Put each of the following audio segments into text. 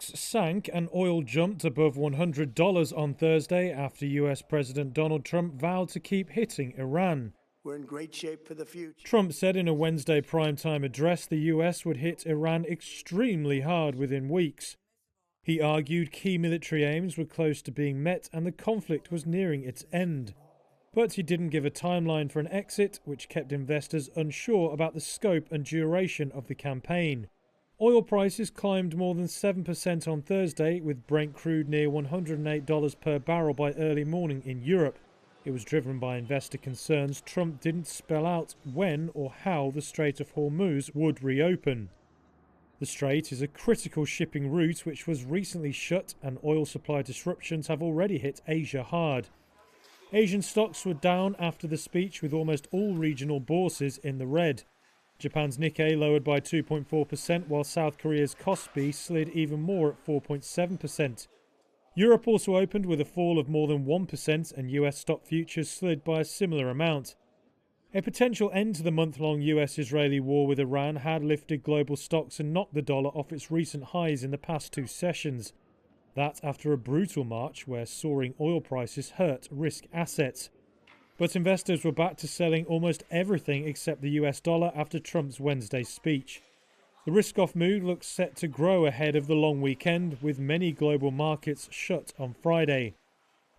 stocks sank and oil jumped above $100 on Thursday after US President Donald Trump vowed to keep hitting Iran. We're in great shape for the future. Trump said in a Wednesday primetime address the US would hit Iran extremely hard within weeks. He argued key military aims were close to being met and the conflict was nearing its end. But he didn't give a timeline for an exit, which kept investors unsure about the scope and duration of the campaign. Oil prices climbed more than 7% on Thursday, with Brent crude near $108 per barrel by early morning in Europe. It was driven by investor concerns Trump didn't spell out when or how the Strait of Hormuz would reopen. The strait is a critical shipping route which was recently shut, and oil supply disruptions have already hit Asia hard. Asian stocks were down after the speech, with almost all regional bourses in the red. Japan's Nikkei lowered by 2.4%, while South Korea's Kospi slid even more at 4.7%. Europe also opened with a fall of more than 1%, and US stock futures slid by a similar amount. A potential end to the month-long US-Israeli war with Iran had lifted global stocks and knocked the dollar off its recent highs in the past two sessions. That after a brutal March where soaring oil prices hurt risk assets. But investors were back to selling almost everything except the US dollar after Trump's Wednesday speech. The risk-off mood looks set to grow ahead of the long weekend, with many global markets shut on Friday.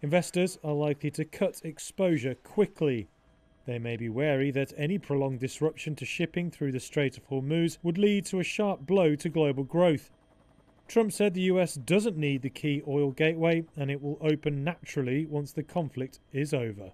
Investors are likely to cut exposure quickly. They may be wary that any prolonged disruption to shipping through the Strait of Hormuz would lead to a sharp blow to global growth. Trump said the US doesn't need the key oil gateway and it will open naturally once the conflict is over.